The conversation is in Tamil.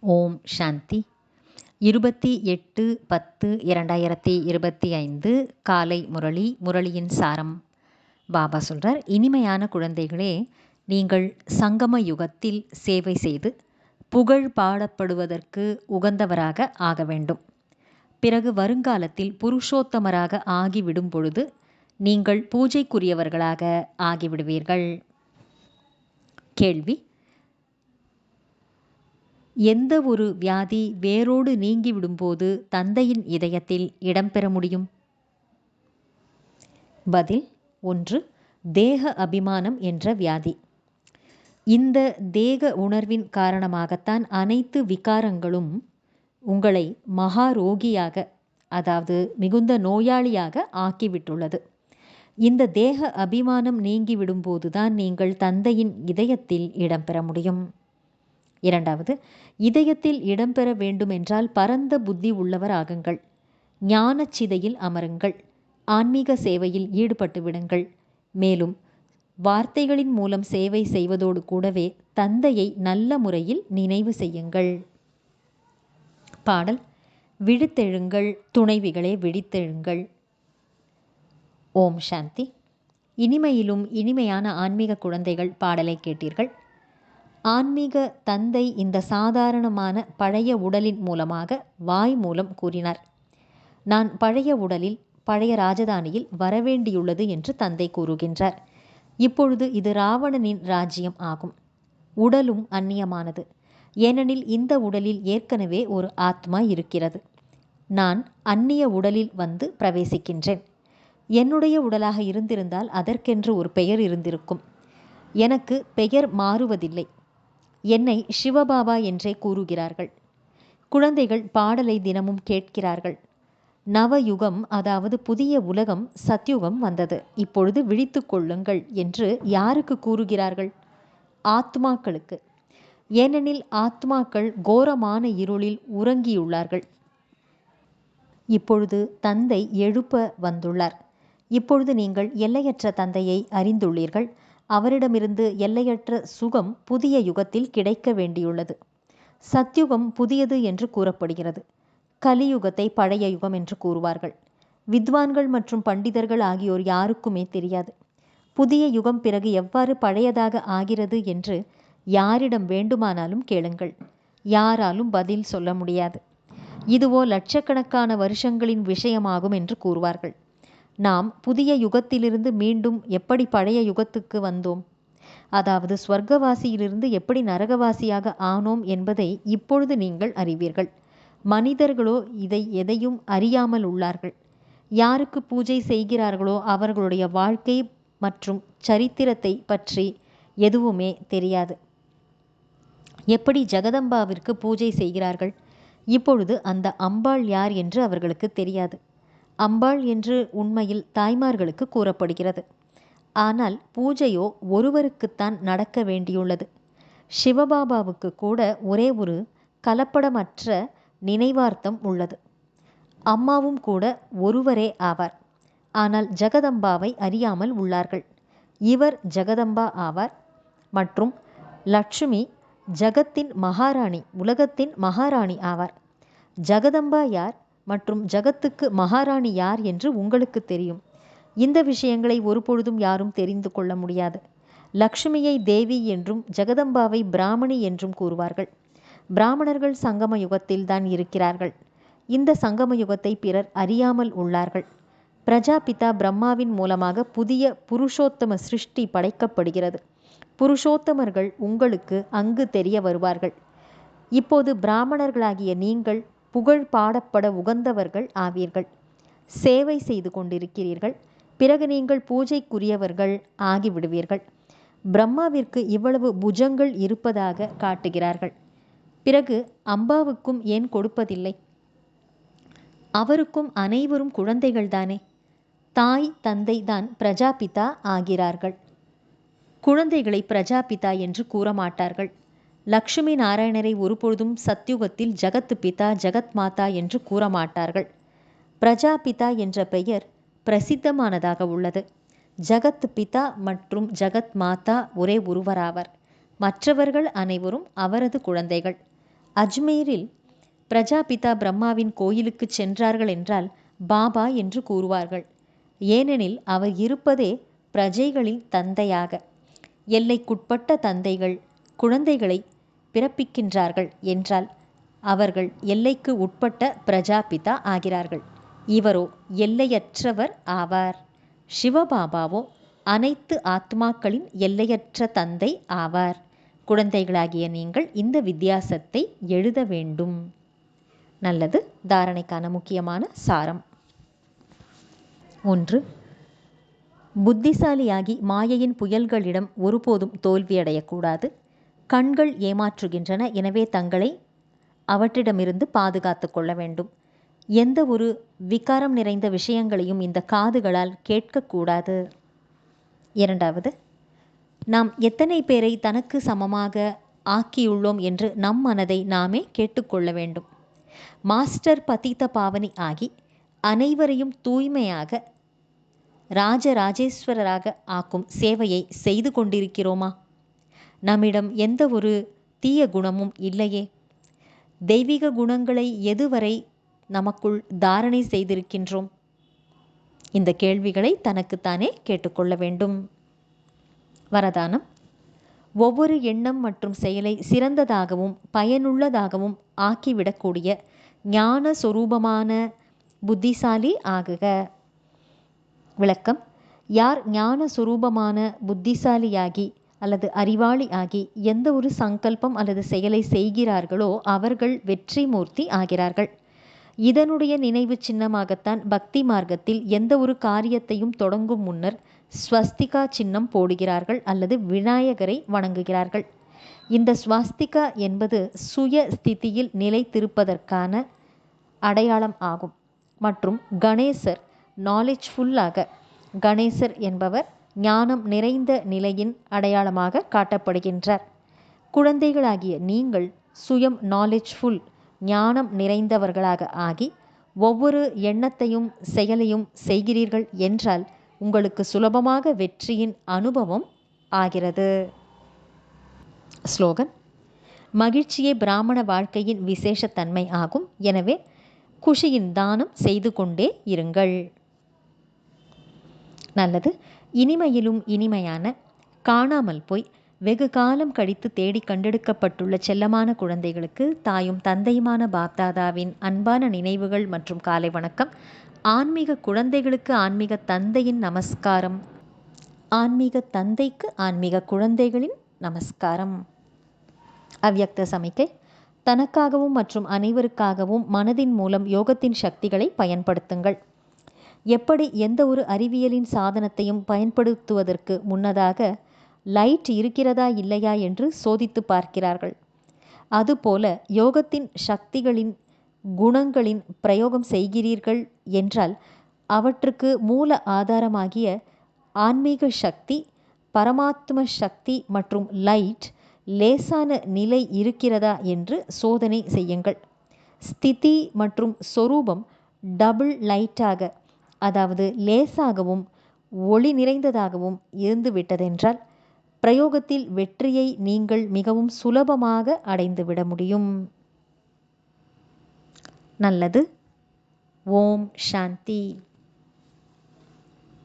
ஓம் சாந்தி. 28/10/2025 காலை முரளியின் சாரம். பாபா சொல்றார், இனிமையான குழந்தைகளே, நீங்கள் சங்கம யுகத்தில் சேவை செய்து புகழ் பாடப்படுவதற்கு உகந்தவராக ஆக வேண்டும். பிறகு வருங்காலத்தில் புருஷோத்தமராக ஆகிவிடும் பொழுது நீங்கள் பூஜைக்குரியவர்களாக ஆகிவிடுவீர்கள். கேள்வி: எந்த ஒரு வியாதி வேரோடு நீங்கிவிடும்போது தந்தையின் இதயத்தில் இடம்பெற முடியும்? பதில்: 1. தேக அபிமானம் என்ற வியாதி. இந்த தேக உணர்வின் காரணமாகத்தான் அனைத்து விகாரங்களும் உங்களை மகாரோகியாக, அதாவது மிகுந்த நோயாளியாக ஆக்கிவிட்டுள்ளது. இந்த தேக அபிமானம் நீங்கிவிடும்போதுதான் நீங்கள் தந்தையின் இதயத்தில் இடம்பெற முடியும். 2. இதயத்தில் இடம்பெற வேண்டுமென்றால் பரந்த புத்தி உள்ளவர் ஆகுங்கள். ஞான சிதையில் அமருங்கள். ஆன்மீக சேவையில் ஈடுபட்டு விடுங்கள். மேலும் வார்த்தைகளின் மூலம் சேவை செய்வதோடு கூடவே தந்தையை நல்ல முறையில் நினைவு செய்யுங்கள். பாடல்: விழித்தெழுங்கள் துணைவிகளே, விழித்தெழுங்கள். ஓம் சாந்தி. இனிமையிலும் இனிமையான ஆன்மீக குழந்தைகள், பாடலை கேட்டீர்கள். ஆன்மீக தந்தை இந்த சாதாரணமான பழைய உடலின் மூலமாக வாய் மூலம் கூறினார். நான் பழைய உடலில் பழைய ராஜதானியில் வரவேண்டியுள்ளது என்று தந்தை கூறுகின்றார். இப்பொழுது இது ராவணனின் ராஜ்யம் ஆகும். உடலும் அந்நியமானது. ஏனெனில் இந்த உடலில் ஏற்கனவே ஒரு ஆத்மா இருக்கிறது. நான் அந்நிய உடலில் வந்து பிரவேசிக்கின்றேன். என்னுடைய உடலாக இருந்திருந்தால் அதற்கென்று ஒரு பெயர் இருந்திருக்கும். எனக்கு பெயர் மாறுவதில்லை. என்னை சிவபாபா என்றே கூறுகிறார்கள். குழந்தைகள் பாடலை தினமும் கேட்கிறார்கள். நவயுகம், அதாவது புதிய உலகம், சத்யுகம் வந்தது. இப்பொழுது விழித்து கொள்ளுங்கள் என்று யாருக்கு கூறுகிறார்கள்? ஆத்மாக்களுக்கு. ஏனெனில் ஆத்மாக்கள் கோரமான இருளில் உறங்கியுள்ளார்கள். இப்பொழுது தந்தை எழுப்ப வந்துள்ளார். இப்பொழுது நீங்கள் எல்லையற்ற தந்தையை அறிந்துள்ளீர்கள். அவரிடமிருந்து எல்லையற்ற சுகம் புதிய யுகத்தில் கிடைக்க வேண்டியுள்ளது. சத்யுகம் புதியது என்று கூறப்படுகிறது. கலியுகத்தை பழைய யுகம் என்று கூறுவார்கள். வித்வான்கள் மற்றும் பண்டிதர்கள் ஆகியோர் யாருக்குமே தெரியாது. புதிய யுகம் பிறகு எவ்வாறு பழையதாக ஆகிறது என்று யாரிடம் வேண்டுமானாலும் கேளுங்கள். யாராலும் பதில் சொல்ல முடியாது. இதுவோ லட்சக்கணக்கான வருஷங்களின் விஷயமாகும் என்று கூறுவார்கள். நாம் புதிய யுகத்திலிருந்து மீண்டும் எப்படி பழைய யுகத்துக்கு வந்தோம், அதாவது ஸ்வர்க்கவாசியிலிருந்து எப்படி நரகவாசியாக ஆனோம் என்பதை இப்பொழுது நீங்கள் அறிவீர்கள். மனிதர்களோ இதை எதையும் அறியாமல் உள்ளார்கள். யாருக்கு பூஜை செய்கிறார்களோ அவர்களுடைய வாழ்க்கை மற்றும் சரித்திரத்தை பற்றி எதுவுமே தெரியாது. எப்படி ஜெகதம்பாவிற்கு பூஜை செய்கிறார்கள்? இப்பொழுது அந்த அம்பாள் யார் என்று அவர்களுக்கு தெரியாது. அம்பாள் என்று உண்மையில் தாய்மார்களுக்கு கூறப்படுகிறது. ஆனால் பூஜையோ ஒருவருக்குத்தான் நடக்க வேண்டியுள்ளது. சிவபாபாவுக்கு கூட ஒரே ஒரு கலப்படமற்ற நினைவார்த்தம் உள்ளது. அம்மாவும் கூட ஒருவரே ஆவார். ஆனால் ஜெகதம்பாவை அறியாமல் உள்ளார்கள். இவர் ஜெகதம்பா ஆவார் மற்றும் லட்சுமி ஜகத்தின் மகாராணி, உலகத்தின் மகாராணி ஆவார். ஜெகதம்பா யார் மற்றும் ஜகத்துக்கு மகாராணி யார் என்று உங்களுக்கு தெரியும். இந்த விஷயங்களை ஒருபொழுதும் யாரும் தெரிந்து கொள்ள முடியாது. லக்ஷ்மியை தேவி என்றும் ஜெகதம்பாவை பிராமணி என்றும் கூறுவார்கள். பிராமணர்கள் சங்கம யுகத்தில் தான் இருக்கிறார்கள். இந்த சங்கம யுகத்தை பிறர் அறியாமல் உள்ளார்கள். பிரஜாபிதா பிரம்மாவின் மூலமாக புதிய புருஷோத்தம சிருஷ்டி படைக்கப்படுகிறது. புருஷோத்தமர்கள் உங்களுக்கு அங்கு தெரிய வருவார்கள். இப்போது பிராமணர்களாகிய நீங்கள் புகழ் பாடப்பட உகந்தவர்கள் ஆவீர்கள். சேவை செய்து கொண்டிருக்கிறீர்கள். பிறகு நீங்கள் பூஜைக்குரியவர்கள் ஆகிவிடுவீர்கள். பிரம்மாவிற்கு இவ்வளவு புஜங்கள் இருப்பதாக காட்டுகிறார்கள். பிறகு அம்பாவுக்கும் ஏன் கொடுப்பதில்லை? அவருக்கும் அனைவரும் குழந்தைகள்தானே. தாய் தந்தை தான் பிரஜாபிதா ஆகிறார்கள். குழந்தைகளை பிரஜாபிதா என்று கூற மாட்டார்கள். லக்ஷ்மி நாராயணரை ஒருபொழுதும் சத்யுகத்தில் ஜகத் பிதா, ஜகத் மாதா என்று கூற மாட்டார்கள். பிரஜாபிதா என்ற பெயர் பிரசித்தமானதாக உள்ளது. ஜகத் பிதா மற்றும் ஜகத் மாதா ஒரே ஒருவராவர். மற்றவர்கள் அனைவரும் அவரது குழந்தைகள். அஜ்மீரில் பிரஜாபிதா பிரம்மாவின் கோயிலுக்கு சென்றார்கள் என்றால் பாபா என்று கூறுவார்கள். ஏனெனில் அவர் இருப்பதே பிரஜைகளின் தந்தையாக. எல்லைக்குட்பட்ட தந்தைகள் குழந்தைகளை பிறப்பிக்கின்றார்கள் என்றால் அவர்கள் எல்லைக்கு உட்பட்ட பிரஜாபிதா ஆகிறார்கள். இவரோ எல்லையற்றவர் ஆவார். சிவபாபாவோ அனைத்து ஆத்மாக்களின் எல்லையற்ற தந்தை ஆவார். குழந்தைகளாகிய நீங்கள் இந்த வித்தியாசத்தை எழுத வேண்டும். நல்லது. தாரணைக்கான முக்கியமான சாரம். 1. புத்திசாலியாகி மாயையின் புயல்களிடம் ஒருபோதும் தோல்வியடையக்கூடாது. கண்கள் ஏமாற்றுகின்றன, எனவே தங்களை அவற்றிடமிருந்து பாதுகாத்து கொள்ள வேண்டும். எந்த ஒரு விகாரம் நிறைந்த விஷயங்களையும் இந்த காதுகளால் கேட்கக்கூடாது. 2. நாம் எத்தனை பேரை தனக்கு சமமாக ஆக்கியுள்ளோம் என்று நம் மனதை நாமே கேட்டுக்கொள்ள வேண்டும். மாஸ்டர் பதீத பாவனி ஆகி அனைவரையும் தூய்மையாக ராஜராஜேஸ்வரராக ஆக்கும் சேவையை செய்து கொண்டிருக்கிறோமா? நம்மிடம் எந்த ஒரு தீய குணமும் இல்லையே. தெய்வீக குணங்களை எதுவரை நமக்குள் தாரணை செய்திருக்கின்றோம்? இந்த கேள்விகளை தனக்குத்தானே கேட்டுக்கொள்ள வேண்டும். வரதானம். ஒவ்வொரு எண்ணம் மற்றும் செயலை சிறந்ததாகவும் பயனுள்ளதாகவும் ஆக்கிவிடக்கூடிய ஞான சொரூபமான புத்திசாலி ஆகுக. விளக்கம். யார் ஞான சொரூபமான புத்திசாலியாகி அல்லது அறிவாளி ஆகி எந்த ஒரு சங்கல்பம் அல்லது செயலை செய்கிறார்களோ அவர்கள் வெற்றி மூர்த்தி ஆகிறார்கள். இதனுடைய நினைவு சின்னமாகத்தான் பக்தி மார்க்கத்தில் எந்த ஒரு காரியத்தையும் தொடங்கும் முன்னர் ஸ்வஸ்திகா சின்னம் போடுகிறார்கள் அல்லது விநாயகரை வணங்குகிறார்கள். இந்த ஸ்வஸ்திகா என்பது சுய ஸ்திதியில் நிலைத்திருப்பதற்கான அடையாளம் ஆகும். மற்றும் கணேசர் நாலேஜ்ஃபுல்லாக, கணேசர் என்பவர் ஞானம் நிறைந்த நிலையின் அடையாளமாக காட்டப்படுகின்றார். குழந்தைகளாகிய நீங்கள் சுயம் நாலேஜ்ஃபுல், ஞானம் நிறைந்தவர்களாக ஆகி ஒவ்வொரு எண்ணத்தையும் செயலையும் செய்கிறீர்கள் என்றால் உங்களுக்கு சுலபமாக வெற்றியின் அனுபவம் ஆகிறது. ஸ்லோகன். மகிழ்ச்சியே பிராமண வாழ்க்கையின் விசேஷத்தன்மை ஆகும். எனவே குஷியின் தானம் செய்து கொண்டே இருங்கள். நல்லது. இனிமையிலும் இனிமையான, காணாமல் போய் வெகு காலம் கழித்து தேடி கண்டெடுக்கப்பட்டுள்ள செல்லமான குழந்தைகளுக்கு தாயும் தந்தையுமான பாப்தாதாவின் அன்பான நினைவுகள் மற்றும் காலை வணக்கம். ஆன்மீக குழந்தைகளுக்கு ஆன்மீக தந்தையின் நமஸ்காரம். ஆன்மீக தந்தைக்கு ஆன்மீக குழந்தைகளின் நமஸ்காரம். அவ்யக்த சமிக்கை. தனக்காகவும் மற்றும் அனைவருக்காகவும் மனதின் மூலம் யோகத்தின் சக்திகளை பயன்படுத்துங்கள். எப்படி எந்த ஒரு அறிவியலின் சாதனத்தையும் பயன்படுத்துவதற்கு முன்னதாக லைட் இருக்கிறதா இல்லையா என்று சோதித்து பார்க்கிறார்கள், அதுபோல யோகத்தின் சக்திகளின் குணங்களின் பிரயோகம் செய்கிறீர்கள் என்றால் அவற்றுக்கு மூல ஆதாரமாகிய ஆன்மீக சக்தி, பரமாத்ம சக்தி மற்றும் லைட் லேசான நிலை இருக்கிறதா என்று சோதனை செய்யுங்கள். ஸ்திதி மற்றும் சொரூபம் டபுள் லைட்டாக, அதாவது லேசாகவும் ஒளி நிறைந்ததாகவும் இருந்து விட்டதென்றால் பிரயோகத்தில் வெற்றியை நீங்கள் மிகவும் சுலபமாக அடைந்துவிட முடியும். நல்லது. ஓம் சாந்தி.